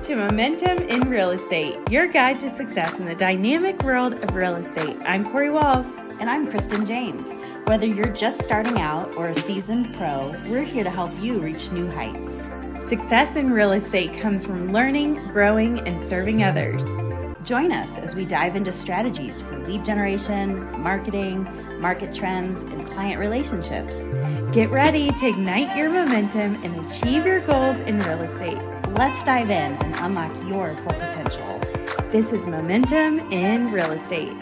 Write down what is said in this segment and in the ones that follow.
to Momentum in Real Estate, your guide to success in the dynamic world of real estate. I'm Corey Wall. And I'm Kristen James. Whether you're just starting out or a seasoned pro, we're here to help you reach new heights. Success in real estate comes from learning, growing, and serving others. Join us as we dive into strategies for lead generation, marketing, market trends, and client relationships. Get ready to ignite your momentum and achieve your goals in real estate. Let's dive in and unlock your full potential. This is Momentum in Real Estate.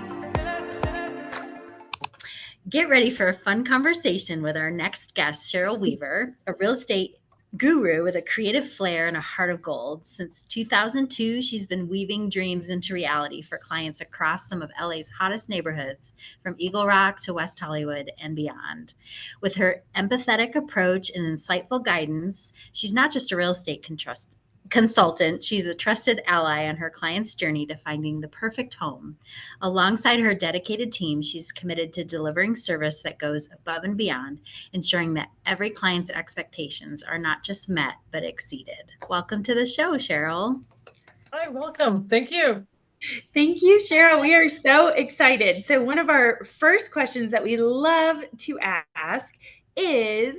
Get ready for a fun conversation with our next guest, Cherryl Weaver, a real estate guru with a creative flair and a heart of gold. Since 2002, she's been weaving dreams into reality for clients across some of LA's hottest neighborhoods, from Eagle Rock to West Hollywood and beyond. With her empathetic approach and insightful guidance, she's not just a real estate consultant, she's a trusted ally on her client's journey to finding the perfect home. Alongside her dedicated team, she's committed to delivering service that goes above and beyond, ensuring that every client's expectations are not just met, but exceeded. Welcome to the show, Cheryl. Hi, welcome. Thank you. Thank you, Cheryl. We are so excited. So one of our first questions that we love to ask is,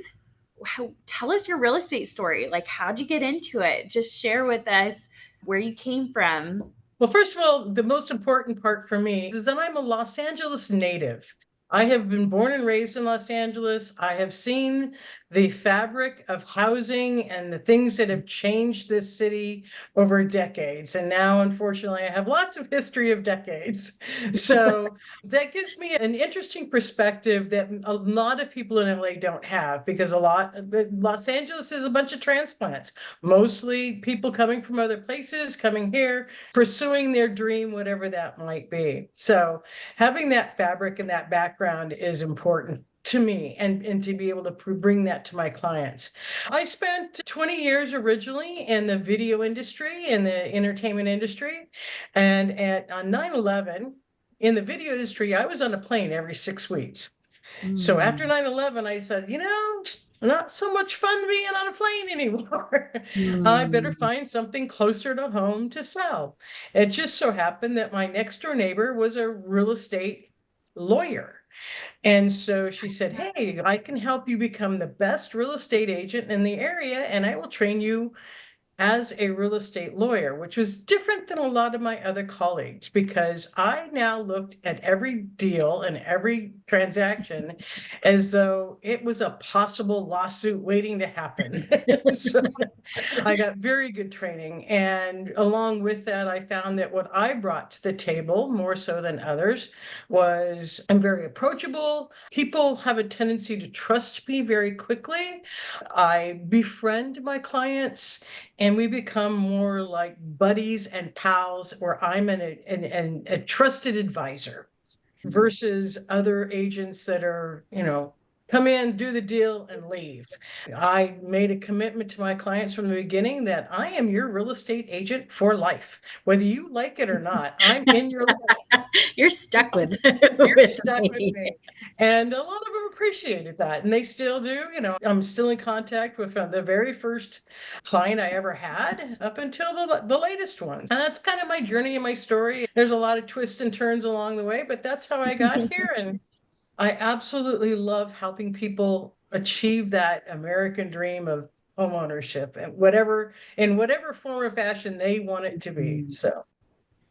tell us your real estate story. Like, how'd you get into it? Just share with us where you came from. Well, first of all, the most important part for me is that I'm a Los Angeles native. I have been born and raised in Los Angeles. I have seen the fabric of housing and the things that have changed this city over decades. And now, unfortunately, I have lots of history of decades. So that gives me an interesting perspective that a lot of people in LA don't have, because Los Angeles is a bunch of transplants, mostly people coming from other places, coming here, pursuing their dream, whatever that might be. So having that fabric and that background is important to me, and to be able to bring that to my clients. I spent 20 years originally in the video industry, in the entertainment industry. And on 9/11, in the video industry, I was on a plane every 6 weeks. So after 9/11, I said, not so much fun being on a plane anymore. I better find something closer to home to sell. It just so happened that my next door neighbor was a real estate lawyer. And so she said, hey, I can help you become the best real estate agent in the area, and I will train you as a real estate lawyer, which was different than a lot of my other colleagues, because I now looked at every deal and every transaction as though it was a possible lawsuit waiting to happen. So I got very good training. And along with that, I found that what I brought to the table, more so than others, was I'm very approachable. People have a tendency to trust me very quickly. I befriend my clients, and we become more like buddies and pals, where I'm a trusted advisor versus other agents that are, come in, do the deal, and leave. I made a commitment to my clients from the beginning that I am your real estate agent for life. Whether you like it or not, I'm in your life. You're stuck with You're stuck with me. And a lot of them appreciated that, and they still do. I'm still in contact with the very first client I ever had up until the latest one. And that's kind of my journey and my story. There's a lot of twists and turns along the way, but that's how I got here. And I absolutely love helping people achieve that American dream of homeownership, and in whatever form or fashion they want it to be. So.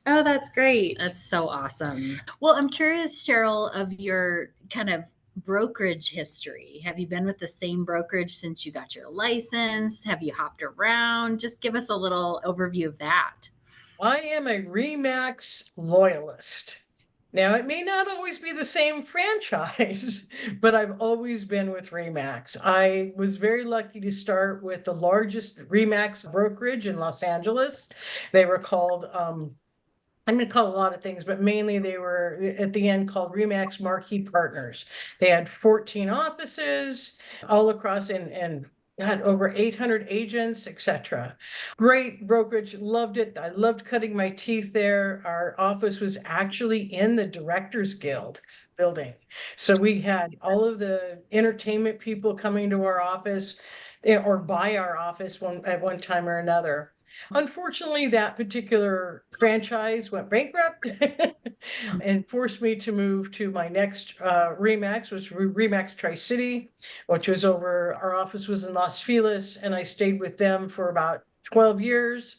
Oh, that's great. That's so awesome. Well, I'm curious, Cheryl, of your kind of brokerage history. Have you been with the same brokerage since you got your license? Have you hopped around? Just give us a little overview of that. I am a RE/MAX loyalist. Now, it may not always be the same franchise, but I've always been with RE/MAX. I was very lucky to start with the largest RE/MAX brokerage in Los Angeles. They were called, I'm going to call a lot of things, but mainly they were at the end called RE/MAX Marquee Partners. They had 14 offices all across and had over 800 agents, etc. Great brokerage, loved it. I loved cutting my teeth there. Our office was actually in the Directors Guild building. So we had all of the entertainment people coming to our office, or by our office at one time or another. Unfortunately, that particular franchise went bankrupt and forced me to move to my next Remax, which was Remax Tri-City, which was over, our office was in Los Feliz, and I stayed with them for about 12 years.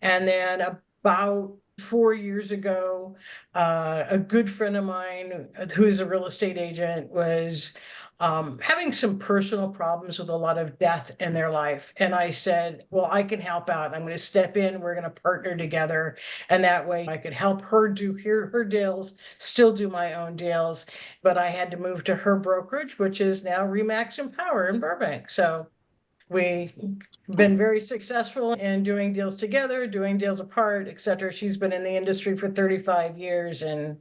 And then about 4 years ago, a good friend of mine who is a real estate agent was having some personal problems with a lot of death in their life. And I said, well, I can help out. I'm going to step in. We're going to partner together. And that way I could help her do her deals, still do my own deals. But I had to move to her brokerage, which is now Remax Empower in Burbank. So we've been very successful in doing deals together, doing deals apart, et cetera. She's been in the industry for 35 years. And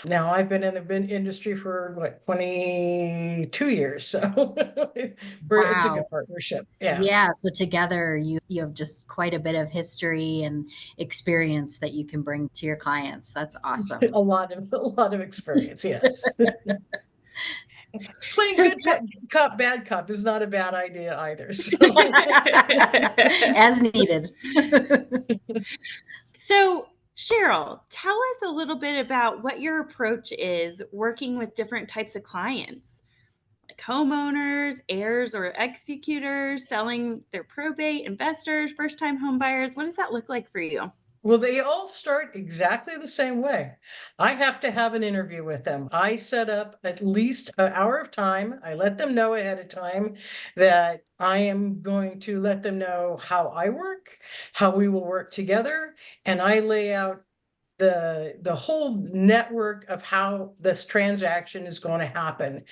now I've been in the industry for what, 22 years. So it's a Wow. good partnership. Yeah. Yeah. So together you have just quite a bit of history and experience that you can bring to your clients. That's awesome. A lot of experience. Yes. Playing So good cop, bad cop is not a bad idea either. So. As needed. So, Cheryl, tell us a little bit about what your approach is working with different types of clients, like homeowners, heirs or executors, selling their probate, investors, first-time home buyers. What does that look like for you? Well, they all start exactly the same way. I have to have an interview with them. I set up at least an hour of time. I let them know ahead of time that I am going to let them know how I work, how we will work together, and I lay out the whole network of how this transaction is going to happen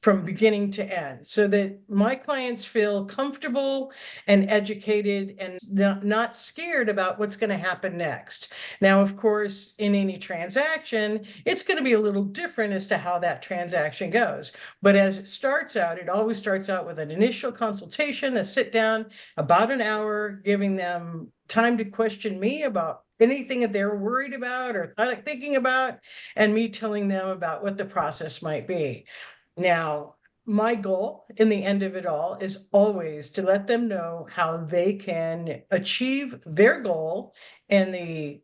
from beginning to end, so that my clients feel comfortable and educated and not scared about what's going to happen next. Now, of course, in any transaction, it's going to be a little different as to how that transaction goes. But as it starts out, it always starts out with an initial consultation, a sit down, about an hour, giving them time to question me about anything that they're worried about or thinking about, and me telling them about what the process might be. Now, my goal in the end of it all is always to let them know how they can achieve their goal in the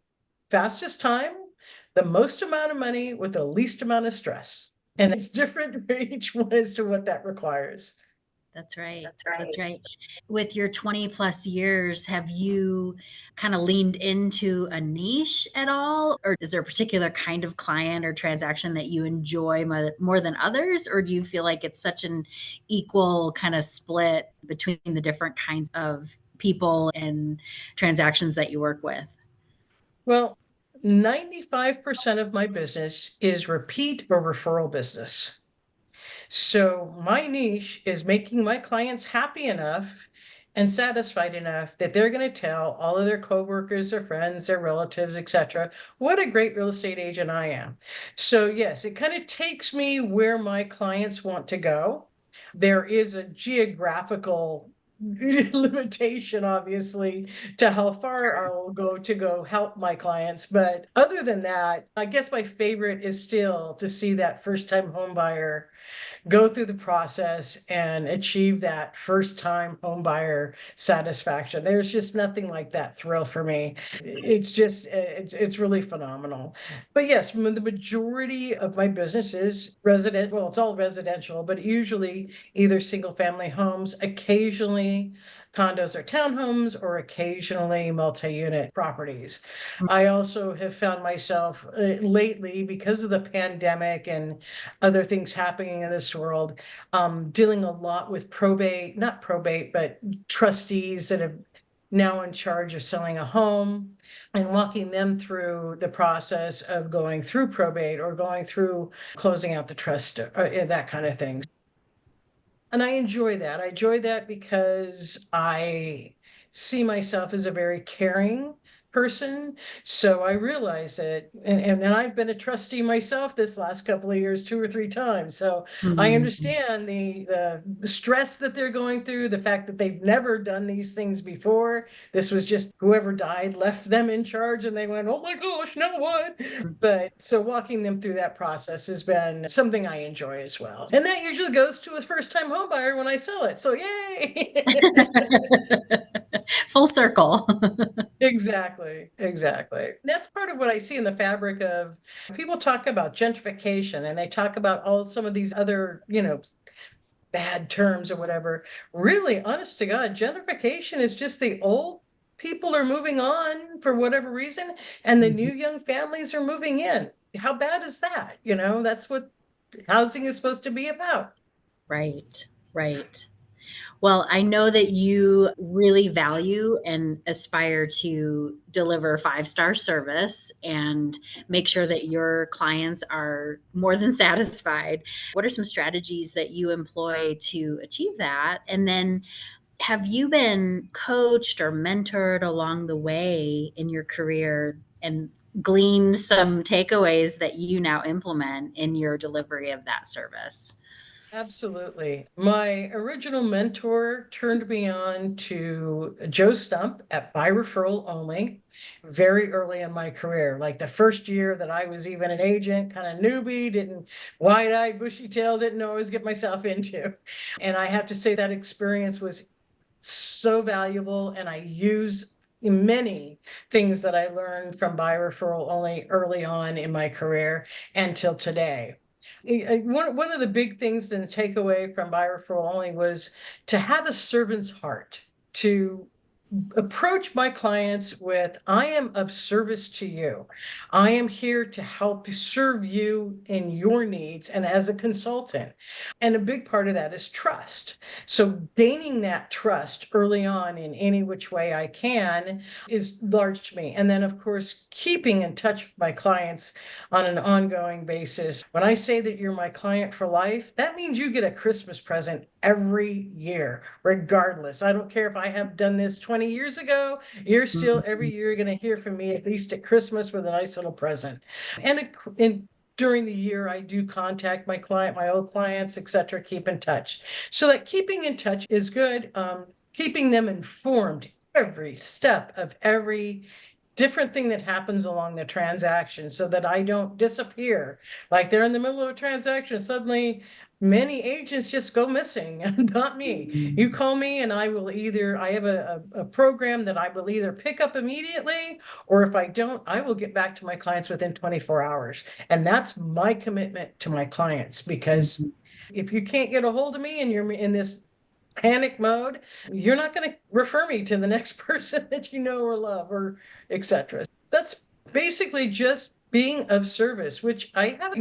fastest time, the most amount of money with the least amount of stress. And it's different for each one as to what that requires. That's right. That's right. With your 20 plus years, have you kind of leaned into a niche at all? Or is there a particular kind of client or transaction that you enjoy more than others? Or do you feel like it's such an equal kind of split between the different kinds of people and transactions that you work with? Well, 95% of my business is repeat or referral business. So my niche is making my clients happy enough and satisfied enough that they're going to tell all of their coworkers, their friends, their relatives, etc., what a great real estate agent I am. So yes, it kind of takes me where my clients want to go. There is a geographical limitation, obviously, to how far I will go to go help my clients. But other than that, I guess my favorite is still to see that first time home buyer go through the process and achieve that first time home buyer satisfaction. There's just nothing like that thrill for me. It's just, it's really phenomenal. But yes, the majority of my business is resident. Well, it's all residential, but usually either single family homes, occasionally condos or townhomes, or occasionally multi-unit properties. I also have found myself lately, because of the pandemic and other things happening in this world, dealing a lot with not probate, but trustees that have now in charge of selling a home, and walking them through the process of going through probate or going through closing out the trust, that kind of thing. And I enjoy that. I enjoy that because I see myself as a very caring person. So I realize that, and I've been a trustee myself this last couple of years, 2 or 3 times. So I understand the stress that they're going through, the fact that they've never done these things before. This was just whoever died left them in charge, and they went, oh my gosh, now what? But so walking them through that process has been something I enjoy as well. And that usually goes to a first time home buyer when I sell it. So yay. Full circle. Exactly, exactly. That's part of what I see in the fabric of people talk about gentrification and they talk about all some of these other, bad terms or whatever. Really, honest to God, gentrification is just the old people are moving on for whatever reason, and the new young families are moving in. How bad is that? That's what housing is supposed to be about. Right, right. Well, I know that you really value and aspire to deliver five-star service and make sure that your clients are more than satisfied. What are some strategies that you employ to achieve that? And then have you been coached or mentored along the way in your career and gleaned some takeaways that you now implement in your delivery of that service? Absolutely. My original mentor turned me on to Joe Stump at by referral only very early in my career. Like the first year that I was even an agent, kind of newbie, didn't wide-eyed, bushy-tailed, didn't know what I was getting myself into. And I have to say that experience was so valuable, and I use many things that I learned from by referral only early on in my career until today. One of the big things and takeaway from by referral only was to have a servant's heart, to approach my clients with, I am of service to you. I am here to help serve you in your needs and as a consultant. And a big part of that is trust. So gaining that trust early on in any which way I can is large to me. And then, of course, keeping in touch with my clients on an ongoing basis. When I say that you're my client for life, that means you get a Christmas present every year, regardless. I don't care if I have done this 20 years ago, you're still every year going to hear from me, at least at Christmas, with a nice little present. And during the year, I do contact my old clients, etc., keep in touch. So that keeping in touch is good. Keeping them informed every step of every different thing that happens along the transaction so that I don't disappear. Like they're in the middle of a transaction, suddenly many agents just go missing, not me. You call me and I have a program that I will either pick up immediately, or if I don't, I will get back to my clients within 24 hours. And that's my commitment to my clients, because if you can't get a hold of me and you're in this panic mode, you're not going to refer me to the next person that you know or love or etc. That's basically just being of service, which I have,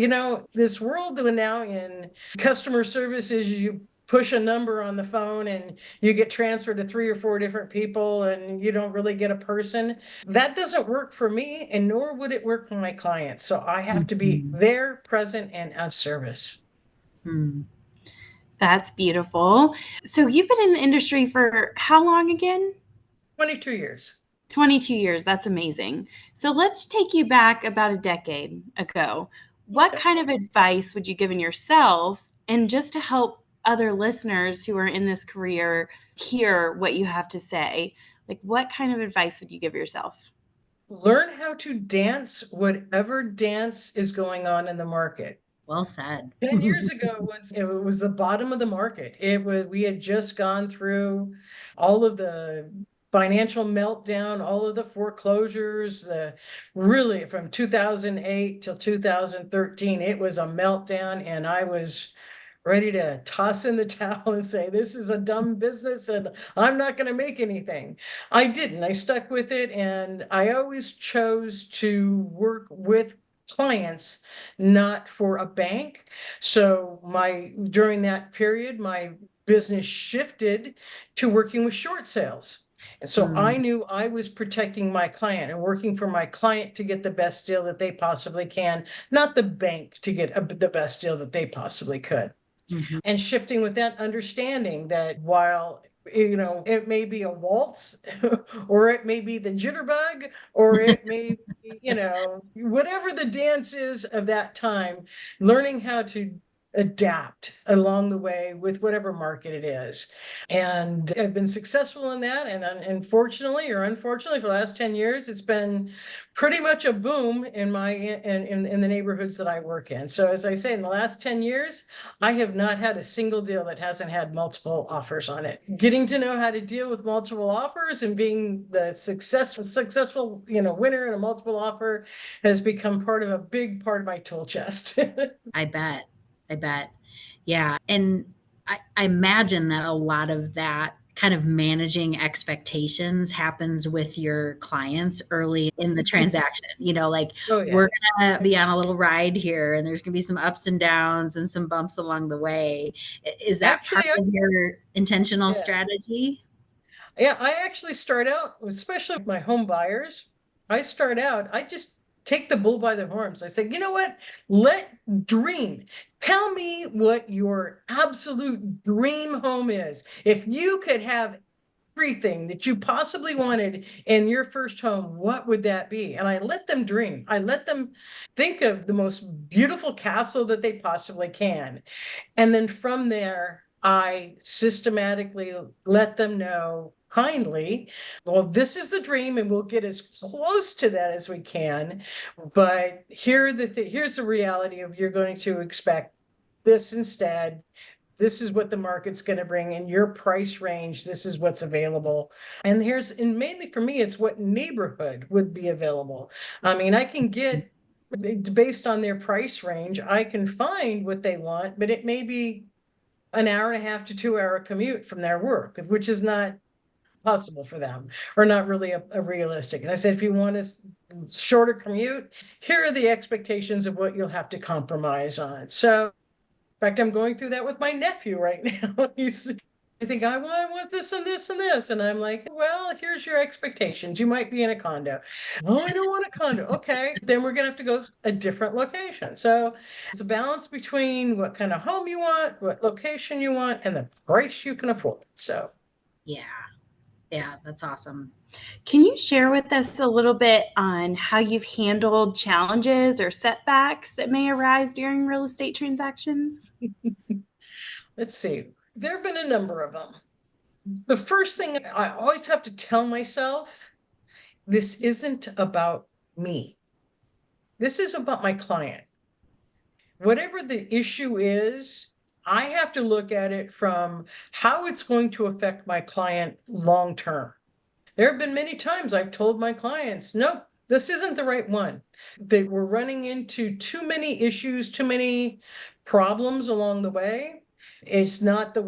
this world that we're now in, customer service is you push a number on the phone and you get transferred to 3 or 4 different people and you don't really get a person. That doesn't work for me, and nor would it work for my clients. So I have to be Mhm. there, present, and of service. Hmm. That's beautiful. So you've been in the industry for how long again? 22 years. 22 years. That's amazing. So let's take you back about a decade ago. What Okay. kind of advice would you give in yourself, and just to help other listeners who are in this career hear what you have to say? Like, what kind of advice would you give yourself? Learn how to dance whatever dance is going on in the market. Well said. 10 years ago it was the bottom of the market. We had just gone through all of the financial meltdown, all of the foreclosures, the really from 2008 till 2013, it was a meltdown, and I was ready to toss in the towel and say, this is a dumb business and I'm not going to make anything. I didn't. I stuck with it. And I always chose to work with clients, not for a bank. So during that period, my business shifted to working with short sales. And so I Mm, knew I was protecting my client and working for my client to get the best deal that they possibly can, not the bank to get the best deal that they possibly could. mhm. And shifting with that understanding that while it may be a waltz or it may be the jitterbug, or it may be whatever the dance is of that time, learning how to adapt along the way with whatever market it is. And I've been successful in that. And unfortunately or unfortunately, for the last 10 years, it's been pretty much a boom in the neighborhoods that I work in. So as I say, in the last 10 years, I have not had a single deal that hasn't had multiple offers on it. Getting to know how to deal with multiple offers and being the successful, winner in a multiple offer has become a big part of my tool chest. I bet. I bet. Yeah. And I imagine that a lot of that kind of managing expectations happens with your clients early in the transaction. Like Oh yeah. we're going to be on a little ride here and there's going to be some ups and downs and some bumps along the way. Is that part Actually, of your intentional yeah. strategy? Yeah, I actually start out, especially with my home buyers, I just take the bull by the horns. I say, you know what? Dream. Tell me what your absolute dream home is. If you could have everything that you possibly wanted in your first home, what would that be? And I let them dream. I let them think of the most beautiful castle that they possibly can. And then from there, I systematically let them know kindly, well, this is the dream, and we'll get as close to that as we can. But here's the reality of you're going to expect this instead. This is what the market's going to bring in your price range. This is what's available. And mainly for me, it's what neighborhood would be available. I mean, I can get based on their price range, I can find what they want, but it may be an hour and a half to 2 hour commute from their work, which is not possible for them or not really a realistic. And I said, if you want a shorter commute, here are the expectations of what you'll have to compromise on. So, in fact, I'm going through that with my nephew right now. I think I want this and this and this. And I'm like, well, here's your expectations. You might be in a condo. Oh, I don't want a condo. Okay. Then we're going to have to go a different location. So it's a balance between what kind of home you want, what location you want, and the price you can afford. So, Yeah. Yeah. That's awesome. Can you share with us a little bit on how you've handled challenges or setbacks that may arise during real estate transactions? let's see. There have been a number of them. The first thing I always have to tell myself, this isn't about me. This is about my client. Whatever the issue is, I have to look at it from how it's going to affect my client long term. There have been many times I've told my clients, nope, this isn't the right one. They were running into too many issues, too many problems along the way. This is not the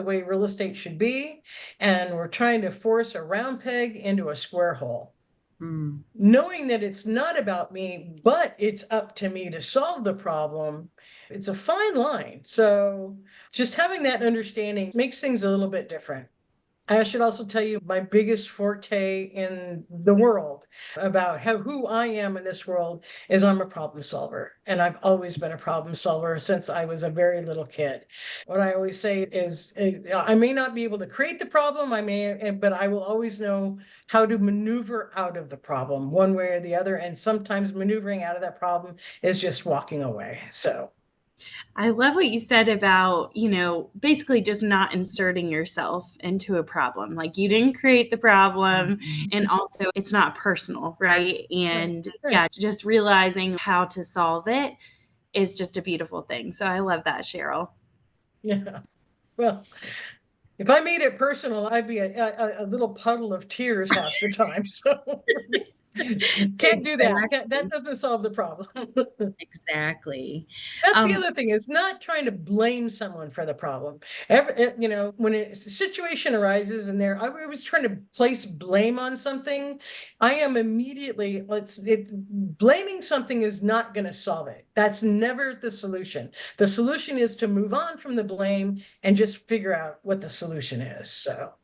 way real estate should be. And we're trying to force a round peg into a square hole. Knowing that it's not about me, but it's up to me to solve the problem, it's a fine line. So just having that understanding makes things a little bit different. I should also tell you my biggest forte in the world about who I am in this world is I'm a problem solver. And I've always been a problem solver since I was a very little kid. What I always say is I may not be able to create the problem, but I will always know how to maneuver out of the problem one way or the other. And sometimes maneuvering out of that problem is just walking away. So I love what you said about, basically just not inserting yourself into a problem. Like you didn't create the problem, and also it's not personal, right? And right. yeah, just realizing how to solve it is just a beautiful thing. So I love that, Cheryl. Yeah. Well, if I made it personal, I'd be a little puddle of tears half the time. So can't do that. That doesn't solve the problem. Exactly. That's the other thing, is not trying to blame someone for the problem. When a situation arises and I was trying to place blame on something, I am immediately, blaming something is not going to solve it. That's never the solution. The solution is to move on from the blame and just figure out what the solution is. So.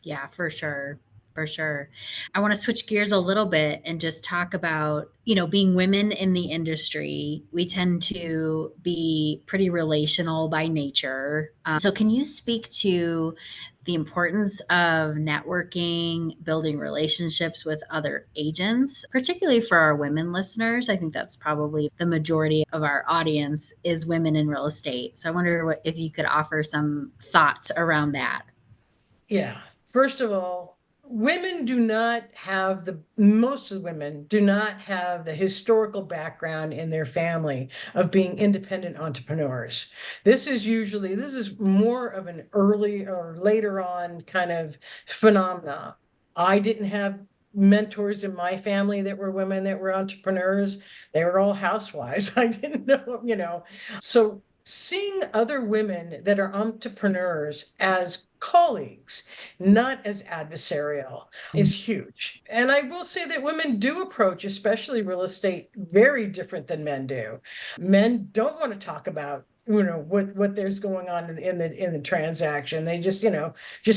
Yeah, for sure. For sure. I want to switch gears a little bit and just talk about, being women in the industry. We tend to be pretty relational by nature. So can you speak to the importance of networking, building relationships with other agents, particularly for our women listeners. I think that's probably the majority of our audience is women in real estate. So I wonder if you could offer some thoughts around that. Yeah. First of all, most of the women do not have the historical background in their family of being independent entrepreneurs. This is more of an early or later on kind of phenomena. I didn't have mentors in my family that were women that were entrepreneurs. They were all housewives. I didn't know. So seeing other women that are entrepreneurs as colleagues, not as adversarial, is huge. And I will say that women do approach, especially real estate, very different than men do. Men don't want to talk about what there's going on in the transaction. They just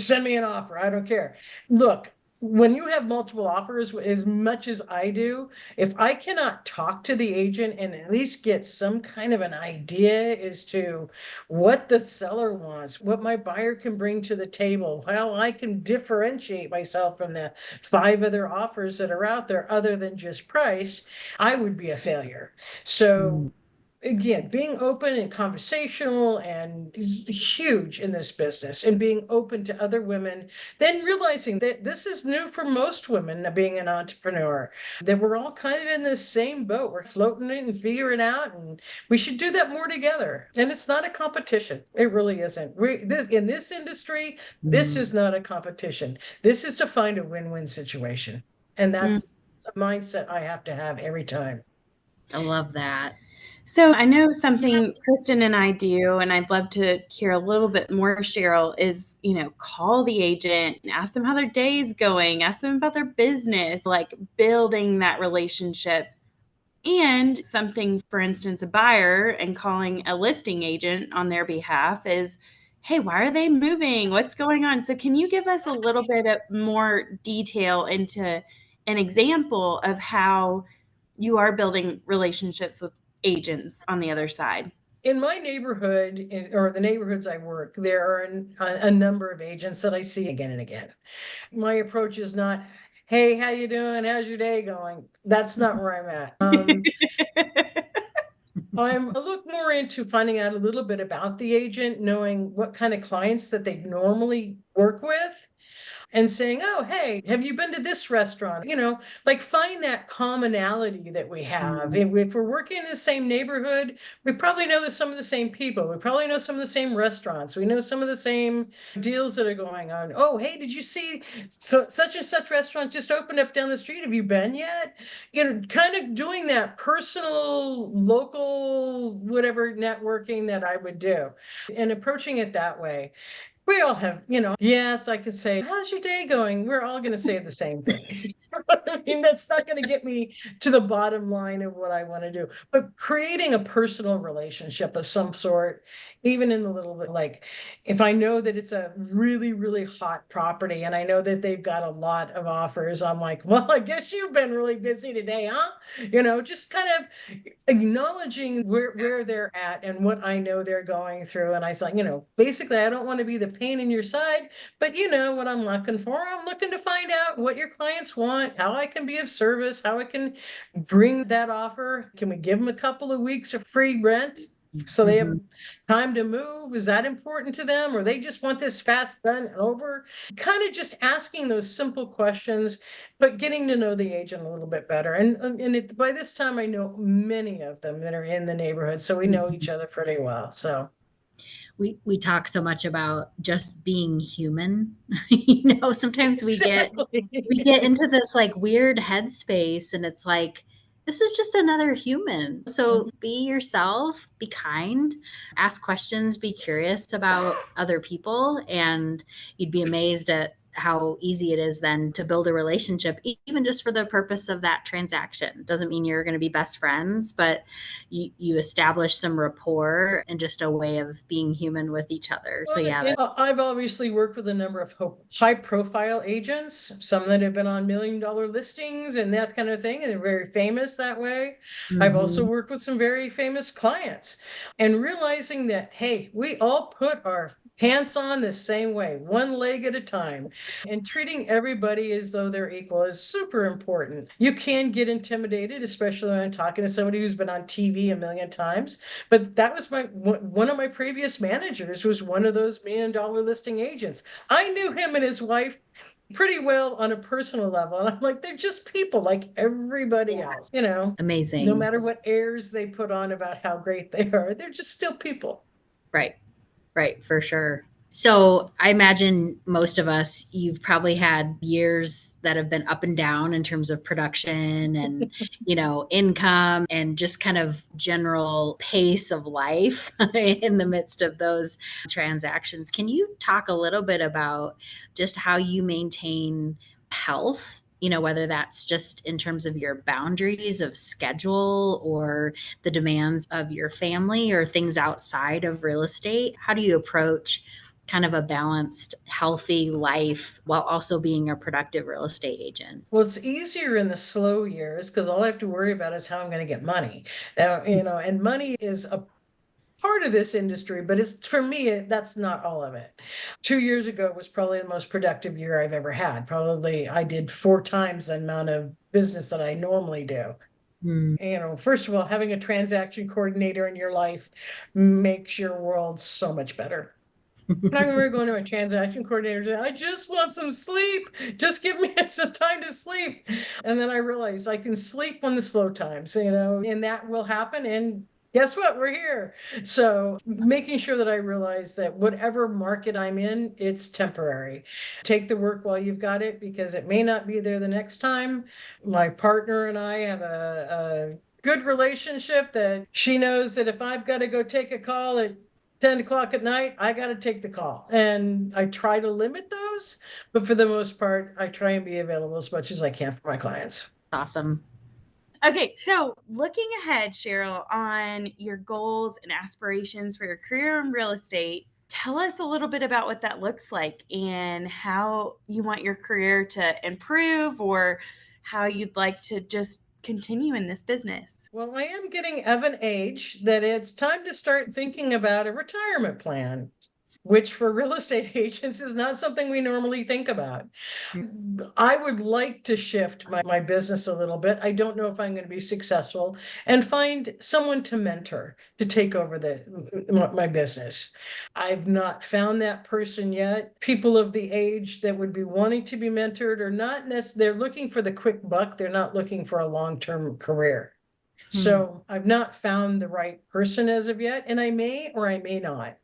send me an offer. I don't care. Look, when you have multiple offers, as much as I do, if I cannot talk to the agent and at least get some kind of an idea as to what the seller wants, what my buyer can bring to the table, how I can differentiate myself from the 5 other offers that are out there other than just price, I would be a failure. So again, being open and conversational and is huge in this business, and being open to other women, then realizing that this is new for most women, being an entrepreneur, that we're all kind of in this same boat. We're floating it and figuring it out, and we should do that more together. And it's not a competition. It really isn't. In this industry, this is not a competition. This is to find a win-win situation. And that's a mindset I have to have every time. I love that. So I know something Kristen and I do, and I'd love to hear a little bit more, Cheryl, is, call the agent and ask them how their day is going, ask them about their business, like building that relationship. And something, for instance, a buyer and calling a listing agent on their behalf is, hey, why are they moving? What's going on? So can you give us a little bit of more detail into an example of how you are building relationships with agents on the other side? In my neighborhood, or the neighborhoods I work, there are a number of agents that I see again and again. My approach is not, hey, how you doing? How's your day going? That's not where I'm at. I'm a look more into finding out a little bit about the agent, knowing what kind of clients that they normally work with, and saying, oh, hey, have you been to this restaurant? Like find that commonality that we have. And if we're working in the same neighborhood, we probably know some of the same people. We probably know some of the same restaurants. We know some of the same deals that are going on. Oh, hey, did you see such and such restaurant just opened up down the street? Have you been yet? Kind of doing that personal, local, whatever networking that I would do, and approaching it that way. We all have, yes, I could say, how's your day going? We're all going to say the same thing. I mean, that's not going to get me to the bottom line of what I want to do. But creating a personal relationship of some sort, even in the little bit, like if I know that it's a really, really hot property and I know that they've got a lot of offers, I'm like, well, I guess you've been really busy today, huh? Just kind of acknowledging where they're at and what I know they're going through. And I was like, basically, I don't want to be the pain in your side, but you know what I'm looking for? I'm looking to find out what your clients want, how I can be of service, how I can bring that offer. Can we give them a couple of weeks of free rent so they have time to move? Is that important to them? Or they just want this fast done and over? Kind of just asking those simple questions, but getting to know the agent a little bit better. And by this time, I know many of them that are in the neighborhood, so we know each other pretty well. So we talk so much about just being human. Sometimes we get into this like weird headspace, and it's like, this is just another human. So be yourself, be kind, ask questions, be curious about other people, and you'd be amazed at how easy it is then to build a relationship, even just for the purpose of that transaction. Doesn't mean you're going to be best friends, but you establish some rapport and just a way of being human with each other. So yeah, I've obviously worked with a number of high profile agents, some that have been on $1 million listings and that kind of thing, and they're very famous that way. I've also worked with some very famous clients, and realizing that, hey, we all put our pants on the same way, one leg at a time, and treating everybody as though they're equal is super important. You can get intimidated, especially when I'm talking to somebody who's been on TV a million times. But that was one of my previous managers was one of those $1 million listing agents. I knew him and his wife pretty well on a personal level. And I'm like, they're just people like everybody else, amazing. No matter what airs they put on about how great they are, they're just still people. Right, for sure. So I imagine most of us, you've probably had years that have been up and down in terms of production and, income and just kind of general pace of life in the midst of those transactions. Can you talk a little bit about just how you maintain health? Whether that's just in terms of your boundaries of schedule or the demands of your family or things outside of real estate. How do you approach kind of a balanced, healthy life while also being a productive real estate agent? Well, it's easier in the slow years because all I have to worry about is how I'm going to get money. And money is a part of this industry, but it's for me, that's not all of it. 2 years ago was probably the most productive year I've ever had. Probably I did 4 times the amount of business that I normally do. First of all, having a transaction coordinator in your life makes your world so much better. I remember going to a transaction coordinator and saying, I just want some sleep. Just give me some time to sleep. And then I realized I can sleep on the slow times, and that will happen. And guess what? We're here. So making sure that I realize that whatever market I'm in, it's temporary. Take the work while you've got it because it may not be there the next time. My partner and I have a good relationship that she knows that if I've got to go take a call at 10 o'clock at night, I got to take the call. And I try to limit those, but for the most part, I try and be available as much as I can for my clients. Awesome. Okay, so looking ahead, Cheryl, on your goals and aspirations for your career in real estate, tell us a little bit about what that looks like and how you want your career to improve or how you'd like to just continue in this business. Well, I am getting of an age that it's time to start thinking about a retirement plan, which for real estate agents is not something we normally think about. I would like to shift my business a little bit. I don't know if I'm going to be successful and find someone to mentor to take over my business. I've not found that person yet. People of the age that would be wanting to be mentored are not necessarily, they're looking for the quick buck. They're not looking for a long-term career. So I've not found the right person as of yet, and I may or I may not.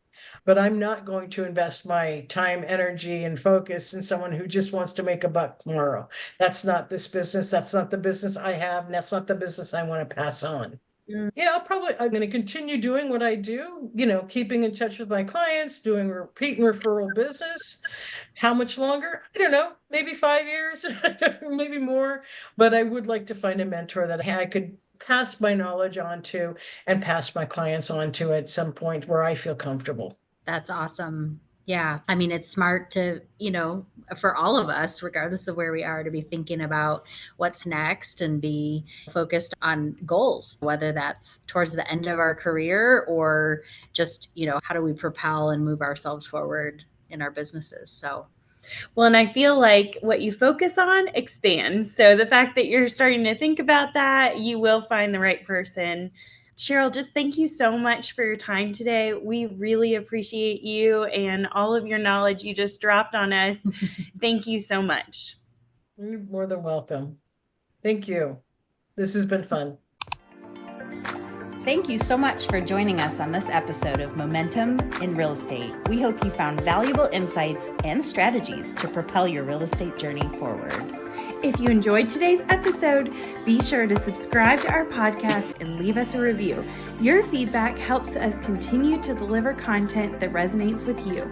But I'm not going to invest my time, energy, and focus in someone who just wants to make a buck tomorrow. That's not this business. That's not the business I have. And that's not the business I want to pass on. Yeah, I'm going to continue doing what I do, keeping in touch with my clients, doing repeat and referral business. How much longer? I don't know, maybe 5 years, maybe more. But I would like to find a mentor that I could pass my knowledge on to and pass my clients on to at some point where I feel comfortable. That's awesome. Yeah. I mean, it's smart to, for all of us, regardless of where we are, to be thinking about what's next and be focused on goals, whether that's towards the end of our career or just, how do we propel and move ourselves forward in our businesses. So well, and I feel like what you focus on expands. So the fact that you're starting to think about that, you will find the right person. Cheryl, just thank you so much for your time today. We really appreciate you and all of your knowledge you just dropped on us. Thank you so much. You're more than welcome. Thank you. This has been fun. Thank you so much for joining us on this episode of Momentum in Real Estate. We hope you found valuable insights and strategies to propel your real estate journey forward. If you enjoyed today's episode, be sure to subscribe to our podcast and leave us a review. Your feedback helps us continue to deliver content that resonates with you.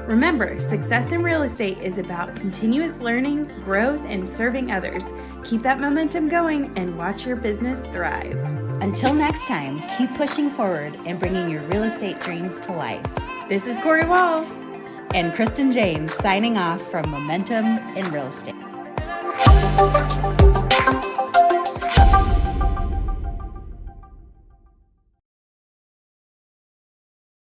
Remember, success in real estate is about continuous learning, growth, and serving others. Keep that momentum going and watch your business thrive. Until next time, keep pushing forward and bringing your real estate dreams to life. This is Corey Wall and Kristen James signing off from Momentum in Real Estate.